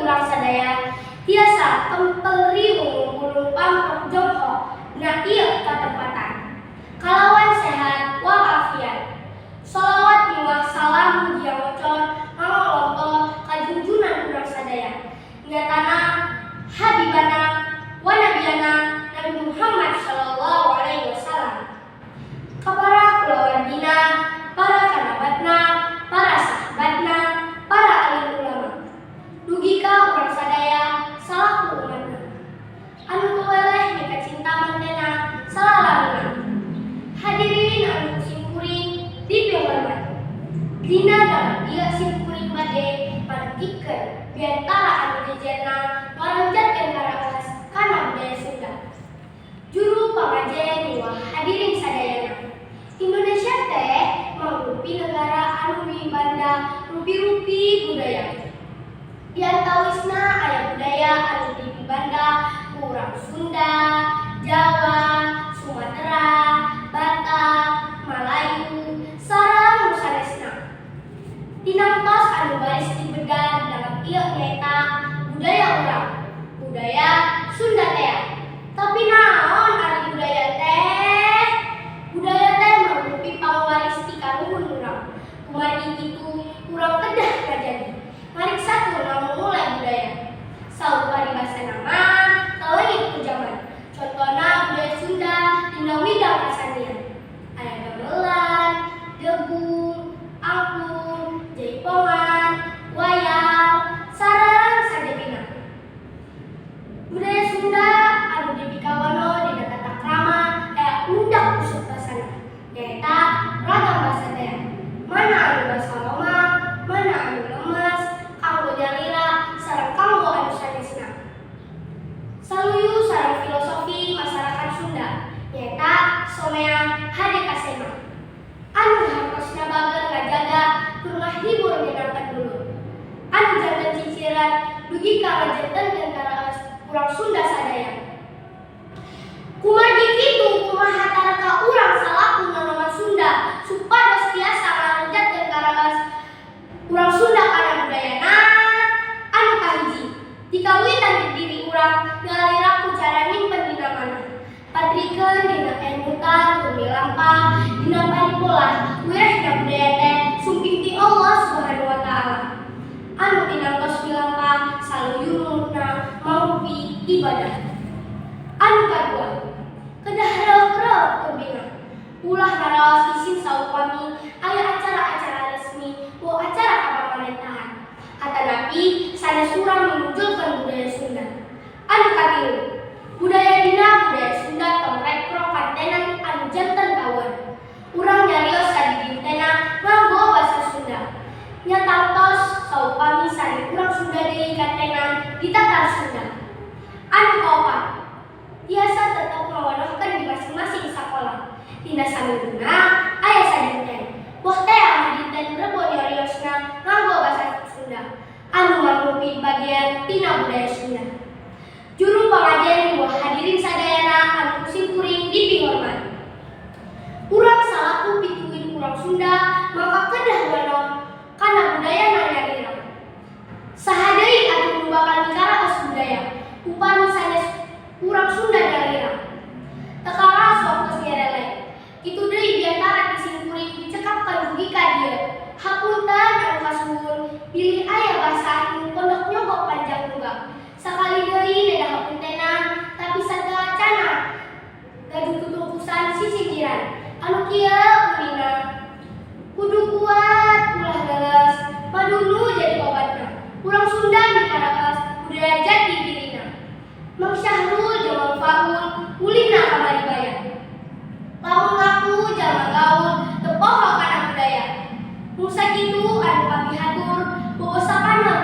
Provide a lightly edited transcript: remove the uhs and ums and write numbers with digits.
urang sadaya tiasa tempel riung bulung pamprok jongkok na ieu katempatan kalawan sehat walafiat. Sholawat miwah salam mugia ngocor mangolongkol kajunjunan urang sadaya nyatana habibana wa nabiyana Nabi Muhammad sallallahu alaihi wasallam. Kapara kulawargina, para kerabatna, para sahabatna, para alim ulama. Dugi ka urang sadaya salaku umatna. Anu tuweleh mika cinta mantena salalamina. Hadirin anu simkuring dipihormat. Dina dalam ieu simkuring bade panetikeun biantara anu jejerna ngaronjatkeun karaos kana budaya Sunda. Juru pangajen miwah hadirin sadayana. Indonesia teh mangrupi negara anu mibanda rupi-rupi budaya. Di antawisna aya budaya anu dibanda ku urang Sunda, Jawa, Sumatera, Batak, Melayu, sareng nu sanesna. Dinangtos anu baris dibeda dalam ieu nyaeta budaya urang, budaya Sunda teh. Tapi naon ari budaya teh? Budaya teh mangrupi pangwaris ti kaluhur urang. Kumaha kitu urang kedah kajadi. Mari satu mulai budaya. Saur paribasana mah kalengit ku jaman. Contona budaya Sunda dina widang kasanian. Aya gamelan, degung, angklung, jaipongan, wayang, sareng sajebina. Budaya Sunda anu dibikawano dina tata krama aya undak usuk basana. Nyaeta ragam basa teh. Mana anu basa loma, mana anu lemes, kanggo nyalira sareng kanggo anu sanesna. Saluyu sareng filosofi masyarakat Sunda nyaeta somea hade kasema. Anu hartosna bager ngajaga tur ngahibur minangkan dulur. Anu janten ciciran dugi ka ngajentenkeun karaos urang Sunda sadaya. Kumargi kitu kumaha taraka urang salaku nanaon Sunda supados tiasa ngaronjatkeun karaos urang Sunda kana budayana anu kahiji. Dikawitan ti diri urang ngalira ku cara nyimpen dina maneh. Patrikeun dina emutan tumi lampah dina paripolah wirehna budaya teh sumping ti Allah Subhanahu wa taala. Anu dinangtos milampah saluyu numutna mangrupi ibadah. Anu kadua, kedah reuk-reuk tebinga. Ulah naraos isin saupami aya acara-acara resmi wo acara kapamerintahan. Atanapi sanes urang menunjukkeun budaya Sunda. Anu katilu, budaya dina budaya Sunda temprek pro kantenan anu janten kawan. Urang nyarios sadidintena nganggo basa Sunda. Nyatangtos saupami sari urang Sunda deui kantenan ditatar Sunda. Anu kaopat, biasa tetep ngawanohkeun di masing-masing sakola. Dina saminguna aya sadinten. Boh teh anu dinten Rebo nyariosna nganggo basa Sunda. Anu mangrupi bagian tina budaya Sunda. Juru pangajen miwah hadirin sadayana anu kusimkuring dipihormat. Urang salaku pituin urang Sunda maka kedah wano kana budaya nyarira. Saha deui atuh nu bakal mikaraos budaya upami sanes urang Sunda nyarira. Tekaras waktu nyarele. Kitu deui biantara disimkuring dicekapkeun dugi ka dieu. Hapunten anu kasuhun pilih aya basa anu pondok nyogok panjang tunggak. Sakali deui dadah hapuntenan tapi sagacana gaduh tutungkusan sisinggiran. Anu kieu unina kudu kuat ulah geus padulu jadi obatna. Urang Sunda mikaraos budaya jati dirina. Mang Syahrul jeung Mang Faul ulina kamari bayar. Lamun ngaku jalma gaul teu poho kana budaya. Mung sakitu anu kami hatur bobosakanna